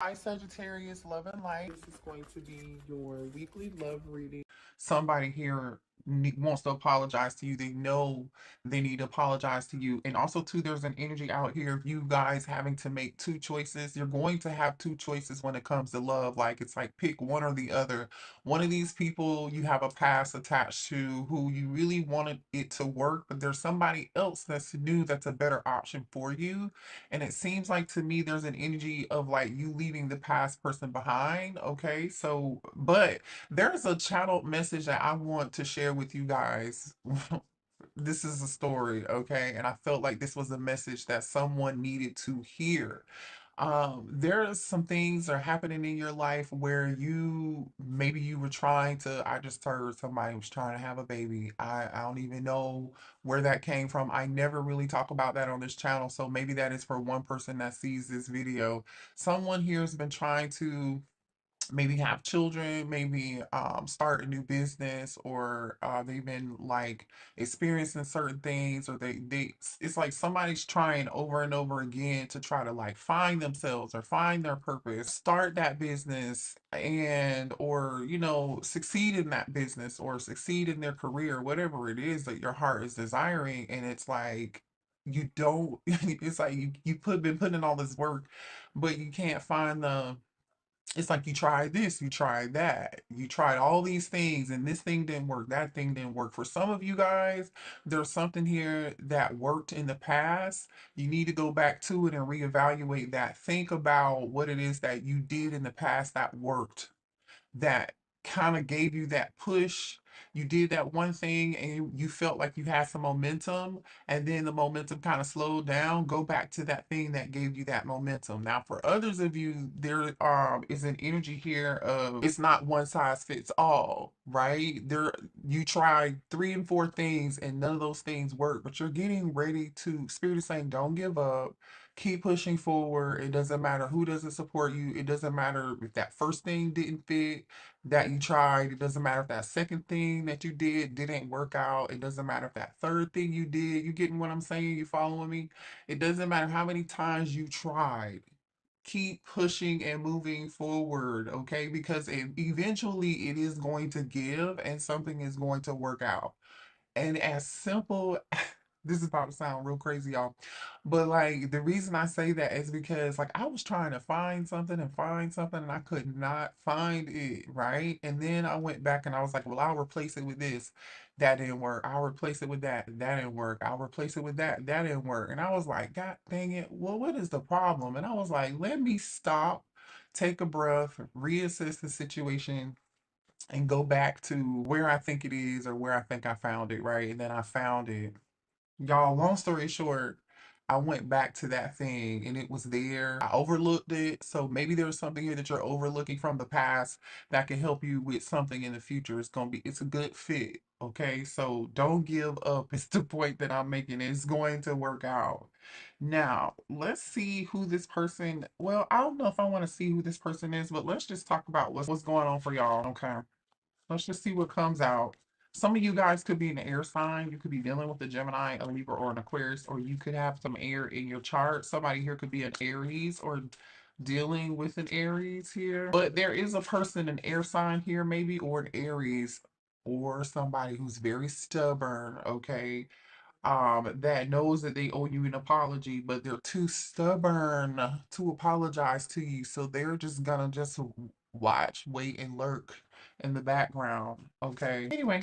Hi, Sagittarius, love and light. This is going to be your weekly love reading. Somebody here wants to apologize to you. They know they need to apologize to you. And also, too, there's an energy out here of you guys having to make two choices. You're going to have two choices when it comes to love. Like, it's like pick one or the other. One of these people you have a past attached to who you really wanted it to work, but there's somebody else that's new that's a better option for you. And it seems like to me there's an energy of like you leaving the past person behind. Okay. So, but there's a channeled message that I want to share with you guys. This is a story, okay? And I felt like this was a message that someone needed to hear. There's some things that are happening in your life where you maybe you were trying to. I just heard somebody was trying to have a baby. I don't even know where that came from. I never really talk about that on this channel, so maybe that is for one person that sees this video. Someone here has been trying to maybe have children, maybe start a new business, or they've been like experiencing certain things, or they it's like somebody's trying over and over again to try to like find themselves or find their purpose, start that business, and or succeed in that business or succeed in their career, whatever it is that your heart is desiring. And it's like you don't it's like you been putting in all this work, but you can't find the it's like you tried this, you tried that, you tried all these things, and this thing didn't work, that thing didn't work. For some of you guys, there's something here that worked in the past. You need to go back to it and reevaluate that. Think about what it is that you did in the past that worked, that kind of gave you that push. You did that one thing and you felt like you had some momentum, and then the momentum kind of slowed down. Go back to that thing that gave you that momentum. Now, for others of you, there is an energy here of it's not one size fits all, right? There, you tried three and four things and none of those things work, but you're getting ready to, Spirit is saying, don't give up. Keep pushing forward. It doesn't matter who doesn't support you. It doesn't matter if that first thing didn't fit that you tried. It doesn't matter if that second thing that you did didn't work out. It doesn't matter if that third thing you did. You getting what I'm saying? You following me? It doesn't matter how many times you tried. Keep pushing and moving forward, okay? Because eventually it is going to give and something is going to work out. And as simple, this is about to sound real crazy, y'all. But like the reason I say that is because like I was trying to find something and I could not find it, right? And then I went back and I was like, well, I'll replace it with this. That didn't work. I'll replace it with that. That didn't work. I'll replace it with that. That didn't work. And I was like, God dang it. Well, what is the problem? And I was like, let me stop, take a breath, reassess the situation, and go back to where I think it is or where I think I found it, right? And then I found it. Y'all, long story short, I went back to that thing and it was there. I overlooked it. So maybe there's something here that you're overlooking from the past that can help you with something in the future. It's a good fit. Okay. So don't give up. It's the point that I'm making. It's going to work out. Now, let's see who this person, well, I don't know if I want to see who this person is, but let's just talk about what's going on for y'all. Okay. Let's just see what comes out. Some of you guys could be an air sign. You could be dealing with a Gemini, a Libra, or an Aquarius, or you could have some air in your chart. Somebody here could be an Aries or dealing with an Aries here. But there is a person, an air sign here, maybe, or an Aries, or somebody who's very stubborn, okay? That knows that they owe you an apology, but they're too stubborn to apologize to you. So they're just gonna just watch, wait, and lurk in the background. Okay. Anyway,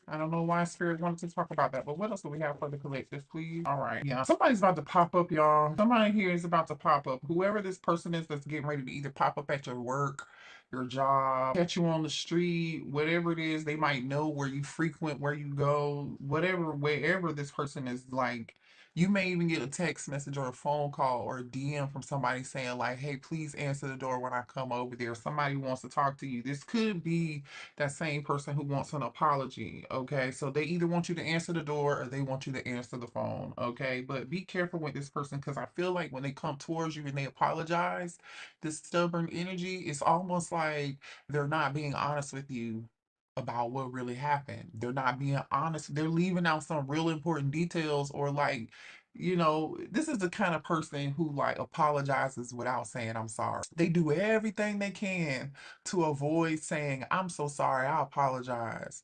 I don't know why Spirit wanted to talk about that, but what else do we have for the collective, please? All right. Yeah. Somebody's about to pop up, y'all. Somebody here is about to pop up. Whoever this person is that's getting ready to either pop up at your work, your job, catch you on the street, whatever it is, they might know where you frequent, where you go, whatever, wherever this person is like. You may even get a text message or a phone call or a DM from somebody saying, like, hey, please answer the door when I come over there. Somebody wants to talk to you. This could be that same person who wants an apology. Okay. So they either want you to answer the door or they want you to answer the phone. Okay. But be careful with this person because I feel like when they come towards you and they apologize, this stubborn energy is almost like they're not being honest with you about what really happened. They're not being honest. They're leaving out some real important details, or like This is the kind of person who like apologizes without saying I'm sorry. They do everything they can to avoid saying I'm so sorry, I apologize.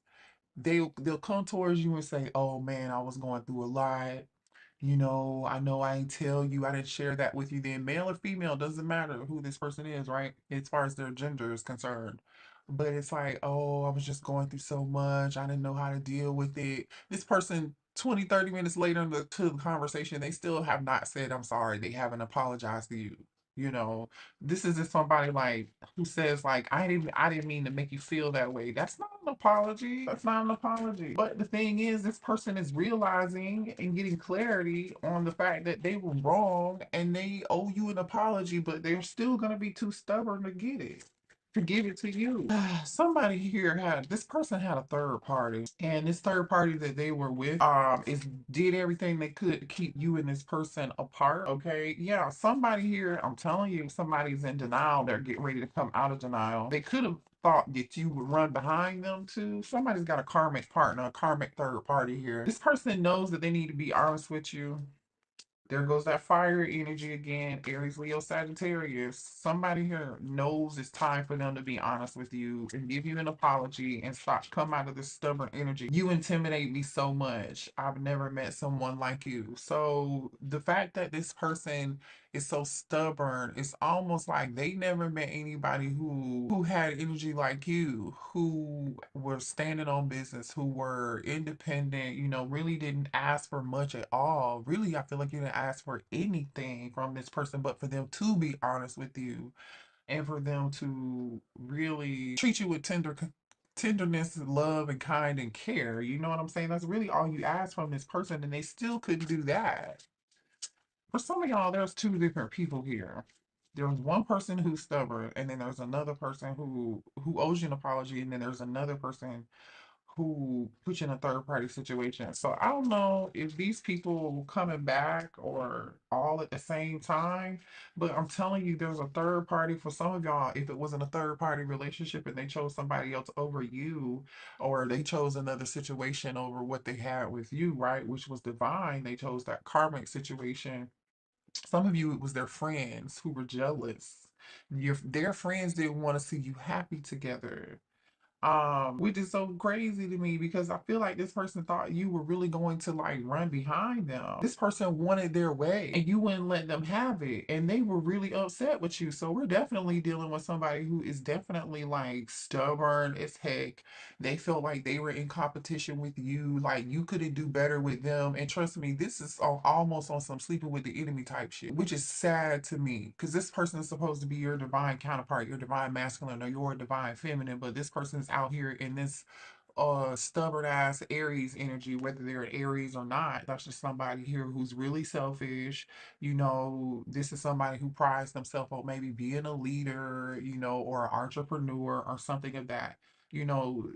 They'll come towards you and say, "Oh man, I was going through a lot. I know I ain't tell you, I didn't share that with you." Then male or female, doesn't matter who this person is, right? As far as their gender is concerned. But it's like, oh, I was just going through so much. I didn't know how to deal with it. This person 20, 30 minutes later to the conversation, they still have not said I'm sorry. They haven't apologized to you. You know, this is just somebody like who says like I didn't mean to make you feel that way. That's not an apology. That's not an apology. But the thing is, this person is realizing and getting clarity on the fact that they were wrong and they owe you an apology, but they're still gonna be too stubborn to get it. To give it to you. Somebody here had this person had a third party, and this third party that they were with is did everything they could to keep you and this person apart. Okay, yeah, somebody here, I'm telling you, somebody's in denial. They're getting ready to come out of denial. They could have thought that you would run behind them too. Somebody's got a karmic partner, a karmic third party here. This person knows that they need to be honest with you. There goes that fire energy again. Aries, Leo, Sagittarius. Somebody here knows it's time for them to be honest with you and give you an apology and stop come out of this stubborn energy. You intimidate me so much. I've never met someone like you. So the fact that this person is so stubborn, it's almost like they never met anybody who had energy like you, who were standing on business, who were independent, really didn't ask for much at all. Really, I feel like you didn't ask for anything from this person, but for them to be honest with you and for them to really treat you with tenderness, love, and kind and care. You know what I'm saying? That's really all you ask from this person, and they still couldn't do that. For some of y'all, there's two different people here. There's one person who's stubborn, and then there's another person who owes you an apology, and then there's another person who put you in a third party situation. So I don't know if these people coming back or all at the same time, but I'm telling you, there's a third party for some of y'all. If it wasn't a third party relationship and they chose somebody else over you, or they chose another situation over what they had with you, right? Which was divine. They chose that karmic situation. Some of you, it was their friends who were jealous. Their friends didn't want to see you happy together, which is so crazy to me because I feel like this person thought you were really going to like run behind them. This person wanted their way and you wouldn't let them have it, and they were really upset with you. So we're definitely dealing with somebody who is definitely like stubborn as heck. They felt like they were in competition with you, like you couldn't do better with them. And trust me, this is almost on some sleeping with the enemy type shit, which is sad to me because this person is supposed to be your divine counterpart, your divine masculine, or your divine feminine, but this person is out here in this stubborn ass Aries energy, whether they're an Aries or not. That's just somebody here who's really selfish. This is somebody who prides themselves on maybe being a leader, or an entrepreneur or something of that, you know,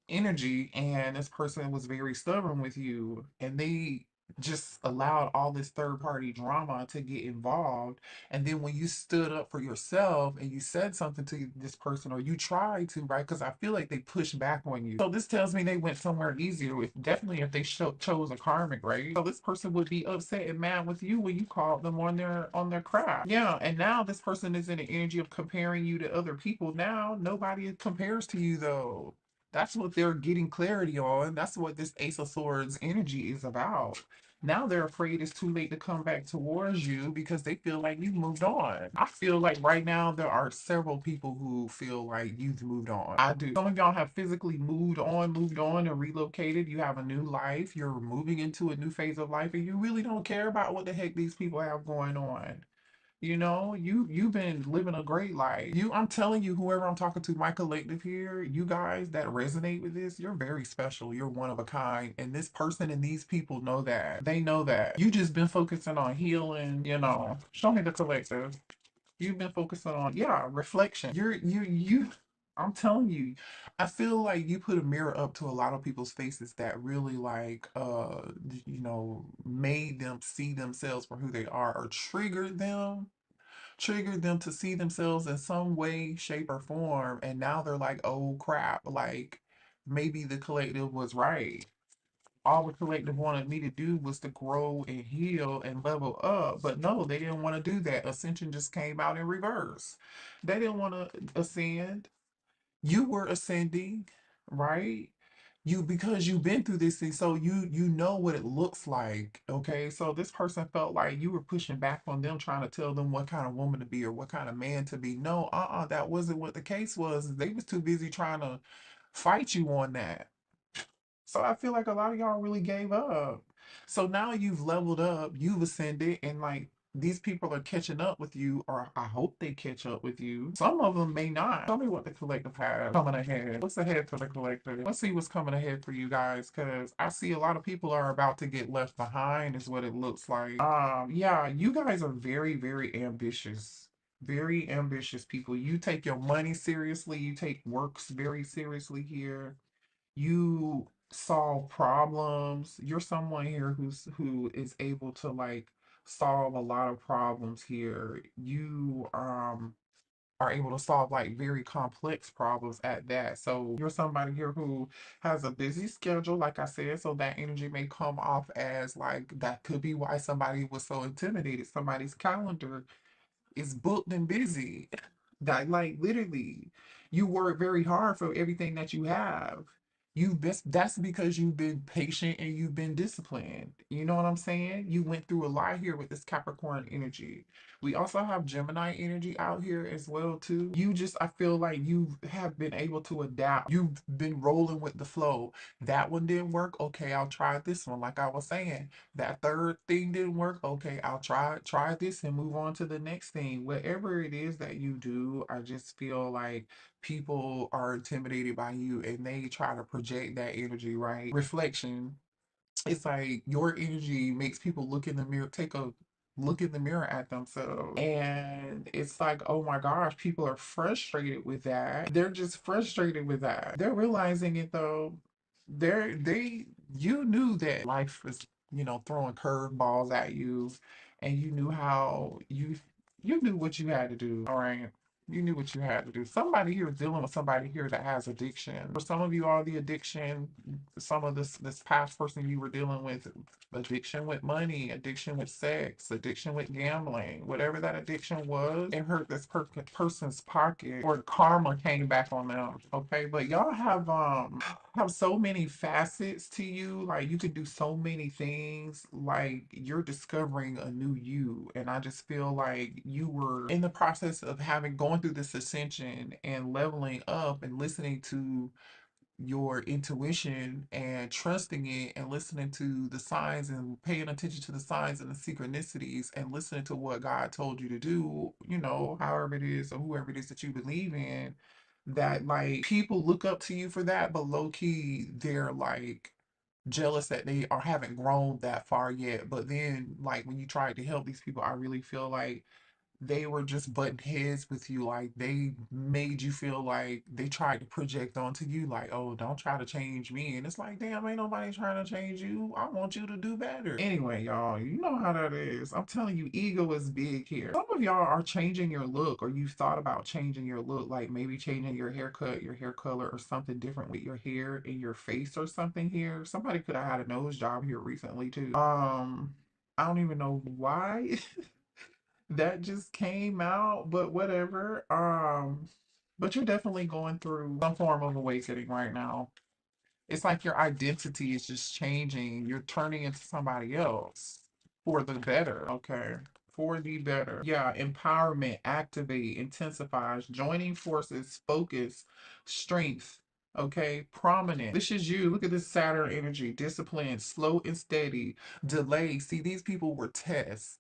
energy. And this person was very stubborn with you, and they just allowed all this third party drama to get involved. And then when you stood up for yourself and you said something to this person, or you tried to, right? Because I feel like they pushed back on you. So this tells me they went somewhere easier. Definitely if they chose a karmic, right? So this person would be upset and mad with you when you called them on their crap. Yeah, and now this person is in the energy of comparing you to other people. Now nobody compares to you though. That's what they're getting clarity on. That's what this Ace of Swords energy is about. Now they're afraid it's too late to come back towards you because they feel like you've moved on. I feel like right now there are several people who feel like you've moved on. I do. Some of y'all have physically moved on and relocated. You have a new life. You're moving into a new phase of life and you really don't care about what the heck these people have going on. You've been living a great life. I'm telling you, whoever I'm talking to, my collective here, you guys that resonate with this, you're very special. You're one of a kind. And this person and these people know that. They know that. You just been focusing on healing, Show me the collective. You've been focusing on, yeah, reflection. I'm telling you, I feel like you put a mirror up to a lot of people's faces that really like made them see themselves for who they are, or triggered them to see themselves in some way, shape, or form. And now they're like, oh crap, like maybe the collective was right. all the collective wanted me to do was to grow and heal and level up. But no, they didn't want to do that. Ascension just came out in reverse. They didn't want to ascend. You were ascending, right? You, because you've been through this thing, so you know what it looks like. Okay, so this person felt like you were pushing back on them, trying to tell them what kind of woman to be or what kind of man to be. No, that wasn't what the case was. They was too busy trying to fight you on that. So I feel like a lot of y'all really gave up. So now you've leveled up, you've ascended, and like these people are catching up with you, or I hope they catch up with you. Some of them may not. Tell me what the collective has coming ahead. What's ahead for the collective? Let's see what's coming ahead for you guys, because I see a lot of people are about to get left behind, is what it looks like. Yeah, you guys are very, very ambitious. Very ambitious people. You take your money seriously, you take works very seriously here. You solve problems. You're someone here who is able to like solve a lot of problems here. You are able to solve like very complex problems at that. So you're somebody here who has a busy schedule, like I said, so that energy may come off as like that could be why somebody was so intimidated. Somebody's calendar is booked and busy. That like literally, you work very hard for everything that you have. You've been, that's because you've been patient and you've been disciplined. You know what I'm saying? You went through a lot here with this Capricorn energy. We also have Gemini energy out here as well too. You just, I feel like you have been able to adapt. You've been rolling with the flow. That one didn't work. Okay, I'll try this one. Like I was saying, that third thing didn't work. Okay, I'll try this and move on to the next thing. Whatever it is that you do, I just feel like people are intimidated by you and they try to project that energy, right? Reflection, it's like your energy makes people look in the mirror, take a look in the mirror at themselves. And it's like, oh my gosh, people are frustrated with that. They're just frustrated with that. They're realizing it though. They you knew that life was, throwing curveballs at you, and you knew how you knew what you had to do. All right. You knew what you had to do. Somebody here is dealing with somebody here that has addiction. For some of you, all the addiction, some of this past person you were dealing with, addiction with money, addiction with sex, addiction with gambling, whatever that addiction was, it hurt this person's pocket, or karma came back on them. Okay, but y'all have so many facets to you. Like you could do so many things. Like you're discovering a new you. And I just feel like you were in the process of having going through this ascension and leveling up and listening to your intuition and trusting it and listening to the signs and paying attention to the signs and the synchronicities and listening to what God told you to do, however it is or whoever it is that you believe in, that like people look up to you for that, but low key they're like jealous that they are haven't grown that far yet. But then like when you try to help these people, I really feel like they were just butting heads with you. Like they made you feel like they tried to project onto you, like, oh, don't try to change me. And it's like, damn, ain't nobody trying to change you. I want you to do better. Anyway, y'all, you know how that is. I'm telling you, ego is big here. Some of y'all are changing your look, or you've thought about changing your look, like maybe changing your haircut, your hair color, or something different with your hair and your face or something here. Somebody could have had a nose job here recently too. I don't even know why. That just came out, but whatever. But you're definitely going through some form of awakening right now. It's like your identity is just changing. You're turning into somebody else for the better, okay? For the better. Yeah, empowerment, activate, intensifies, joining forces, focus, strength, okay? Prominent. This is you. Look at this Saturn energy, discipline, slow and steady, delay. See, these people were tests.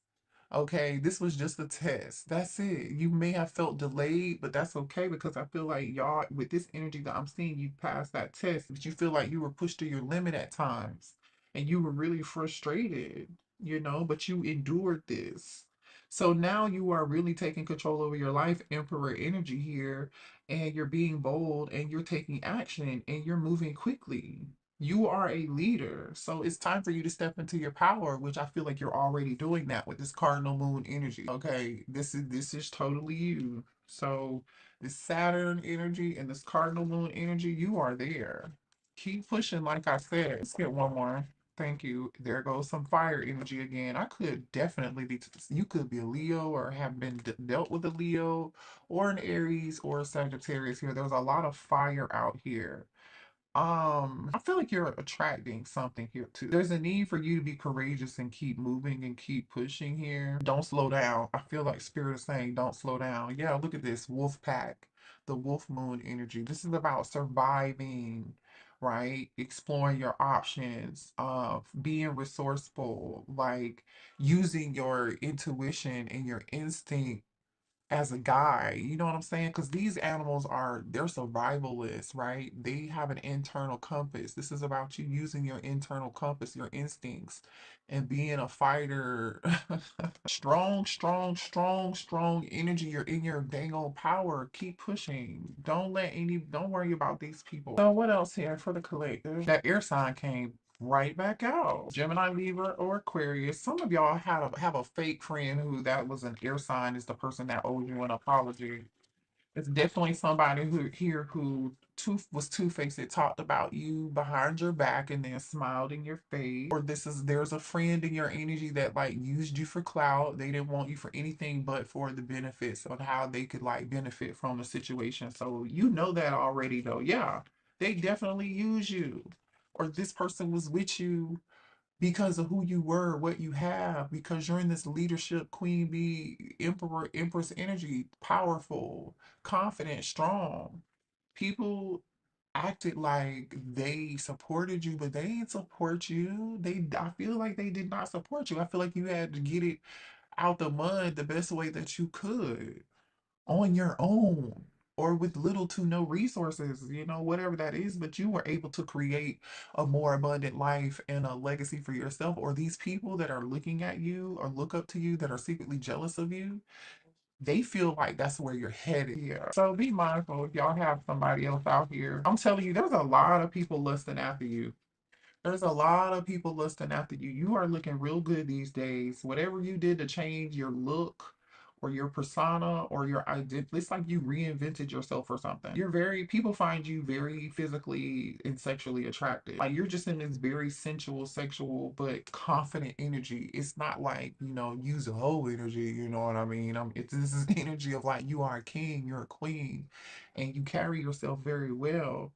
Okay, this was just a test. That's it. You may have felt delayed, but that's okay because I feel like y'all, with this energy that I'm seeing, you passed that test, but you feel like you were pushed to your limit at times and you were really frustrated, but you endured this. So now you are really taking control over your life, Emperor energy here, and you're being bold and you're taking action and you're moving quickly. You are a leader. So it's time for you to step into your power, which I feel like you're already doing that with this cardinal moon energy. Okay, this is totally you. So this Saturn energy and this cardinal moon energy, you are there. Keep pushing, like I said. Let's get one more. Thank you. There goes some fire energy again. I could definitely be, you could be a Leo or have been dealt with a Leo or an Aries or a Sagittarius here. There's a lot of fire out here. I feel like you're attracting something here too. There's a need for you to be courageous and keep moving and keep pushing here. Don't slow down. I feel like Spirit is saying don't slow down. Yeah, look at this wolf pack, the wolf moon energy. This is about surviving, right? Exploring your options, being resourceful, like using your intuition and your instinct as a guy, you know what I'm saying? Because these animals are, they're survivalists, right? They have an internal compass. This is about you using your internal compass, your instincts, and being a fighter. Strong, strong, strong, strong energy. You're in your dang old power. Keep pushing. Don't worry about these people. So what else here for the collective? That air sign came right back out. Gemini, Libra, or Aquarius. Some of y'all have a fake friend who that was an air sign is the person that owed you an apology. It's definitely somebody who was two-faced. It talked about you behind your back and then smiled in your face. Or there's a friend in your energy that like used you for clout. They didn't want you for anything but for the benefits of how they could like benefit from the situation. So you know that already though. Yeah. They definitely use you. Or this person was with you because of who you were, what you have, because you're in this leadership, queen bee, emperor, empress energy, powerful, confident, strong. People acted like they supported you, but they didn't support you. I feel like they did not support you. I feel like you had to get it out the mud the best way that you could on your own or with little to no resources, whatever that is, but you were able to create a more abundant life and a legacy for yourself. Or these people that are looking at you or look up to you that are secretly jealous of you, they feel like that's where you're headed here. So be mindful if y'all have somebody else out here. I'm telling you, there's a lot of people lusting after you. There's a lot of people lusting after you. You are looking real good these days. Whatever you did to change your look or your persona or your identity, it's like you reinvented yourself or something. People find you very physically and sexually attractive. Like you're just in this very sensual, sexual, but confident energy. It's not like, use a whole energy, you know what I mean? This is energy of like you are a king, you're a queen, and you carry yourself very well.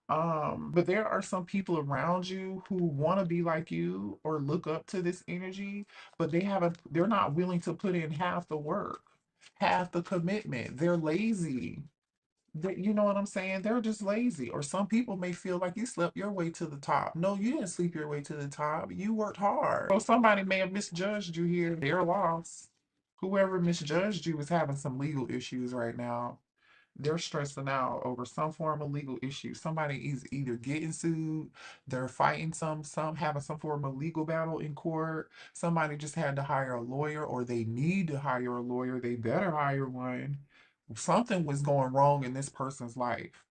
But there are some people around you who want to be like you or look up to this energy, but they're not willing to put in half the work, half the commitment. They're lazy. You know what I'm saying? They're just lazy. Or some people may feel like you slept your way to the top. No, you didn't sleep your way to the top. You worked hard. So somebody may have misjudged you here. Their loss. Whoever misjudged you is having some legal issues right now. They're stressing out over some form of legal issue. Somebody is either getting sued, they're fighting some having some form of legal battle in court. Somebody just had to hire a lawyer, or they need to hire a lawyer. They better hire one. Something was going wrong in this person's life.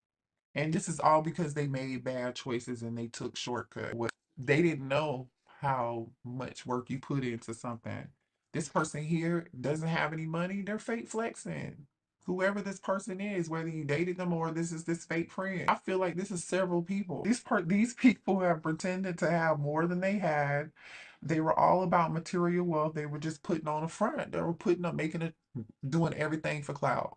And this is all because they made bad choices and they took shortcuts. They didn't know how much work you put into something. This person here doesn't have any money, they're fake flexing. Whoever this person is, whether you dated them or this is this fake friend. I feel like this is several people. These people have pretended to have more than they had. They were all about material wealth. They were just putting on a front. They were putting up, making it, doing everything for clout.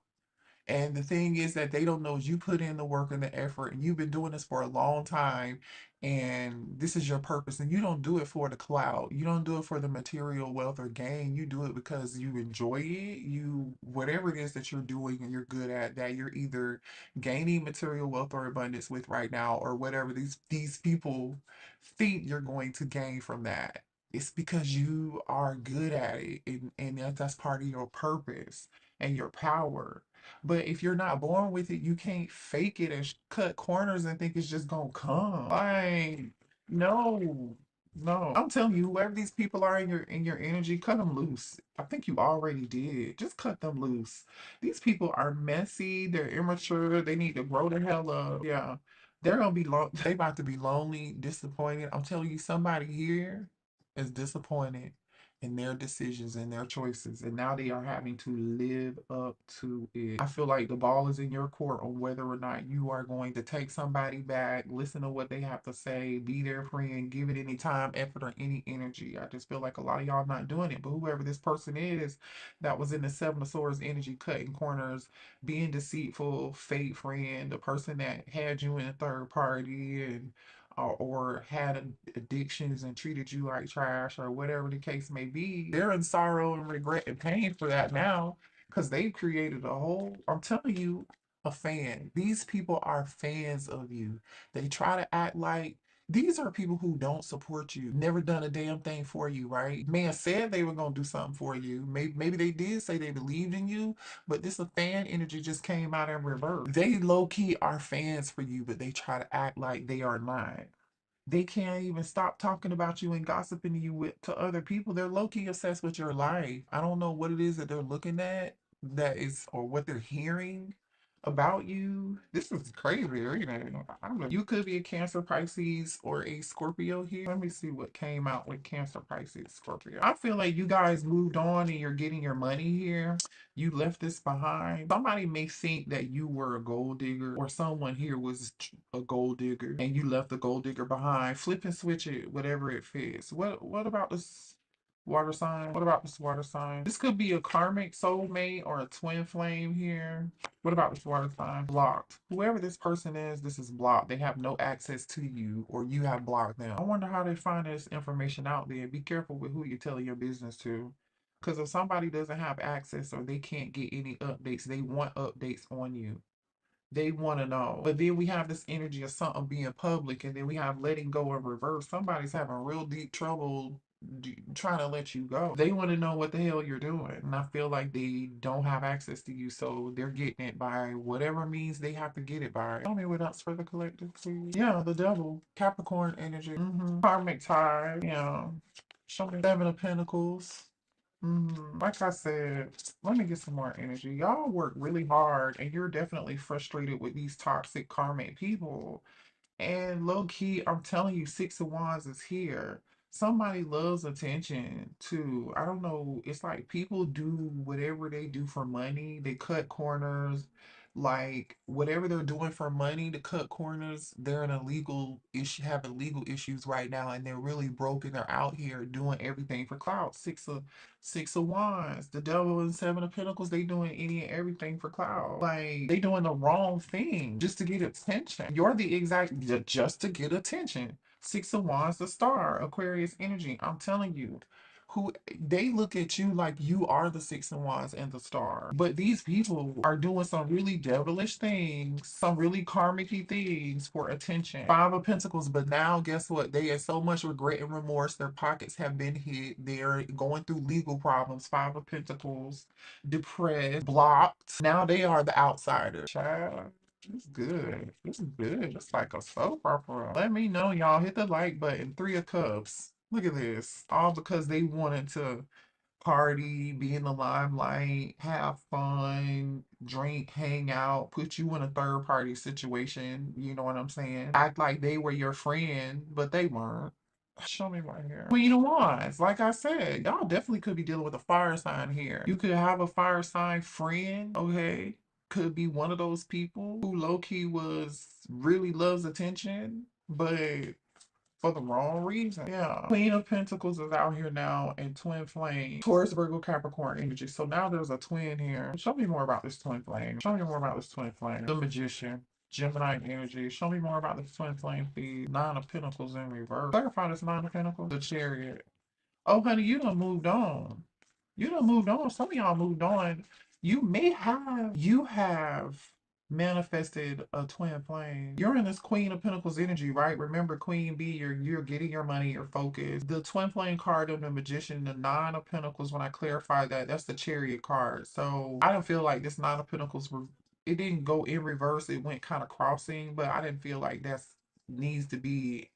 And the thing is that they don't know is you put in the work and the effort, and you've been doing this for a long time, and this is your purpose. And you don't do it for the clout. You don't do it for the material wealth or gain. You do it because you enjoy it. Whatever it is that you're doing and you're good at, that you're either gaining material wealth or abundance with right now, or whatever these people think you're going to gain from that. It's because you are good at it, and that's part of your purpose and your power. But if you're not born with it, you can't fake it and cut corners and think it's just gonna come. Like, no, no. I'm telling you, whoever these people are in your energy, cut them loose. I think you already did. Just cut them loose. These people are messy. They're immature. They need to grow the hell up. Yeah, they're gonna be they about to be lonely, disappointed. I'm telling you, somebody here is disappointed. and their decisions and their choices, and now they are having to live up to it. I feel like the ball is in your court on whether or not you are going to take somebody back, listen to what they have to say, be their friend, give it any time, effort, or any energy. I just feel like a lot of y'all not doing it, but whoever this person is that was in the Seven of Swords energy, cutting corners, being deceitful, fake friend, the person that had you in a third party, and or had addictions and treated you like trash or whatever the case may be, they're in sorrow and regret and pain for that now because they've created a whole, I'm telling you, a fan. These people are fans of you. They try to act like these are people who don't support you, never done a damn thing for you, right? Man said they were gonna do something for you. Maybe they did say they believed in you, but this a fan energy just came out in reverse. They low key are fans for you, but they try to act like they are not. They can't even stop talking about you and gossiping you to other people. They're low key obsessed with your life. I don't know what it is that they're looking at that is, or what they're hearing about you. This is crazy. I don't know. You could be a Cancer, Pisces, or a Scorpio here. Let me see what came out with Cancer, Pisces, Scorpio. I feel like you guys moved on and you're getting your money here. You left this behind. Somebody may think that you were a gold digger, or someone here was a gold digger and you left the gold digger behind. Flip and switch it, whatever it fits. What about this water sign? What about this water sign? This could be a karmic soulmate or a twin flame here. What about this water sign? Blocked. Whoever this person is, this is blocked. They have no access to you, or you have blocked them. I wonder how they find this information out there. Be careful with who you're telling your business to. Because if somebody doesn't have access or they can't get any updates, they want updates on you. They want to know. But then we have this energy of something being public, and then we have letting go in reverse. Somebody's having real deep trouble trying to let you go. They want to know what the hell you're doing. And I feel like they don't have access to you, so they're getting it by whatever means they have to get it by. Tell me what else for the collective, please. Yeah, the devil. Capricorn energy. Karmic tie. Yeah. Show me Seven of Pentacles. Like I said, let me get some more energy. Y'all work really hard and you're definitely frustrated with these toxic karmic people. And low key, I'm telling you, Six of Wands is here. Somebody loves attention too. I don't know. It's like people do whatever they do for money. They cut corners. Like whatever they're doing for money to cut corners, they're in a legal issue, having legal issues right now, and they're really broken. They're out here doing everything for clout. Six of Wands, the Devil and Seven of Pentacles. They doing any and everything for clout. Like they doing the wrong thing just to get attention. You're the exact just to get attention. Six of Wands, the Star, Aquarius energy. I'm telling you, who they look at you like you are the Six of Wands and the Star. But these people are doing some really devilish things, some really karmic things for attention. Five of Pentacles, but now guess what? They have so much regret and remorse. Their pockets have been hit. They're going through legal problems. Five of Pentacles, depressed, blocked. Now they are the outsider. Child. It's good. It's good. It's like a soap opera. Let me know, y'all. Hit the like button. Three of Cups. Look at this. All because they wanted to party, be in the limelight, have fun, drink, hang out, put you in a third party situation. You know what I'm saying? Act like they were your friend, but they weren't. Show me right here. Queen of Wands. Like I said, y'all definitely could be dealing with a fire sign here. You could have a fire sign friend, okay? Could be one of those people who low key was really loves attention, but for the wrong reason. Yeah. Queen of Pentacles is out here now in twin flame. Taurus, Virgo, Capricorn energy. So now there's a twin here. Show me more about this twin flame. Show me more about this twin flame. The Magician. Gemini energy. Show me more about this twin flame, please. Nine of Pentacles in reverse. Clarify this Nine of Pentacles. The Chariot. Oh, honey, you done moved on. You done moved on. Some of y'all moved on. You have manifested a twin flame. You're in this Queen of Pentacles energy, right? Remember, Queen B, you're getting your money, you're focused. The twin flame card of the Magician, the Nine of Pentacles, when I clarify that, that's the Chariot card. So I don't feel like this Nine of Pentacles it didn't go in reverse. It went kind of crossing, but I didn't feel like that's needs to be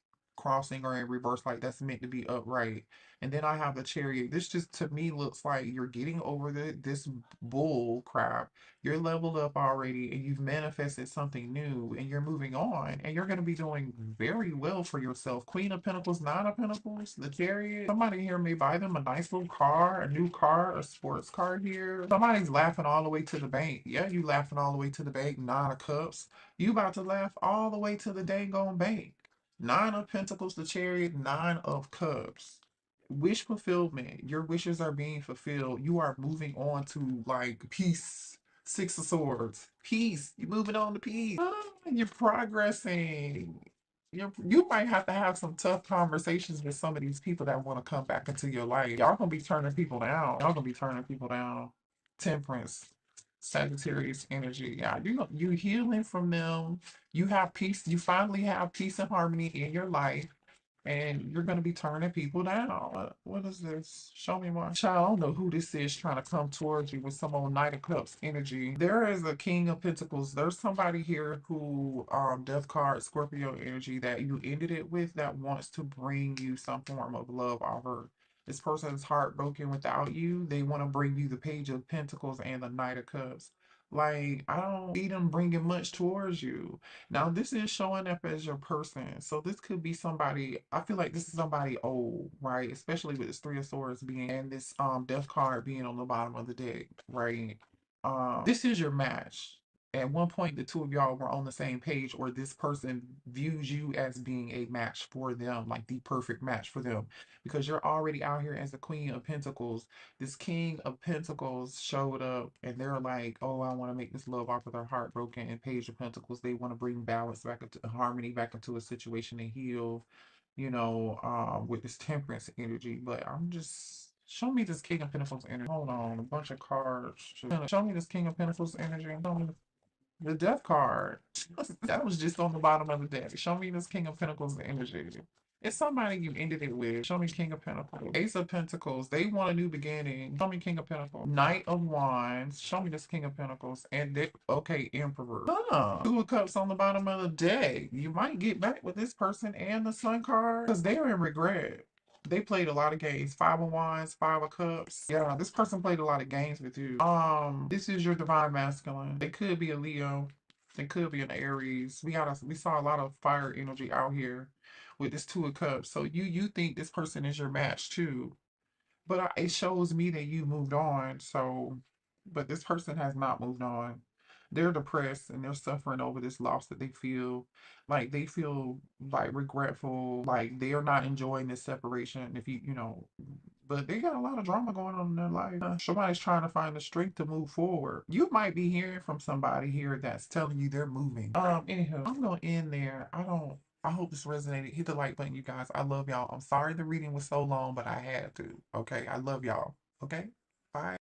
crossing or in reverse, like that's meant to be upright. And then I have the Chariot. This just to me looks like you're getting over this bull crap. You're leveled up already and you've manifested something new and you're moving on and you're going to be doing very well for yourself. Queen of Pentacles, Nine of Pentacles, the Chariot. Somebody here may buy them a nice little car, a new car, a sports car here. Somebody's laughing all the way to the bank. Yeah, you laughing all the way to the bank. Nine of Cups. You about to laugh all the way to the dang on bank. Nine of Pentacles, the Chariot, Nine of Cups. Wish fulfillment. Your wishes are being fulfilled. You are moving on to like peace. Six of Swords. Peace. You're moving on to peace. You're progressing. You might have to have some tough conversations with some of these people that want to come back into your life. Y'all gonna be turning people down. Y'all gonna be turning people down. Temperance. Sagittarius energy. Yeah, you healing from them. You have peace. You finally have peace and harmony in your life, and you're gonna be turning people down. What is this? Show me more. Child, I don't know who this is trying to come towards you with some old Knight of Cups energy. There is a King of Pentacles. There's somebody here who Death card, Scorpio energy that you ended it with that wants to bring you some form of love offer. This person is heartbroken without you. They want to bring you the Page of Pentacles and the Knight of Cups. Like, I don't see them bringing much towards you. Now, this is showing up as your person. So this could be somebody, I feel like this is somebody old, right? Especially with this Three of Swords being and this Death card being on the bottom of the deck, right? This is your match. At one point, the two of y'all were on the same page, or this person views you as being a match for them, like the perfect match for them, because you're already out here as the Queen of Pentacles. This King of Pentacles showed up and they're like, oh, I want to make this love offer. They're heartbroken. And Page of Pentacles, they want to bring balance back into harmony, back into a situation and heal, with this Temperance energy. But I'm just, show me this King of Pentacles energy. Hold on, a bunch of cards. Show me this King of Pentacles energy. Show me the Death card. That was just on the bottom of the deck. Show me this King of Pentacles energy. It's somebody you ended it with. Show me King of Pentacles. Ace of Pentacles. They want a new beginning. Show me King of Pentacles. Knight of Wands. Show me this King of Pentacles. And they, okay, Emperor. Two of Cups on the bottom of the deck. You might get back with this person and the Sun card because they're in regret. They played a lot of games. Five of Wands, Five of Cups. Yeah, this person played a lot of games with you. This is your divine masculine. They could be a Leo. They could be an Aries. We saw a lot of fire energy out here with this Two of Cups. So you think this person is your match too. But it shows me that you moved on. So, but this person has not moved on. They're depressed and they're suffering over this loss that they feel. Like they feel like regretful, like they are not enjoying this separation. If but they got a lot of drama going on in their life. Somebody's trying to find the strength to move forward. You might be hearing from somebody here that's telling you they're moving. Anywho, I'm gonna end there. I hope this resonated. Hit the like button, you guys. I love y'all. I'm sorry the reading was so long, but I had to. Okay. I love y'all. Okay. Bye.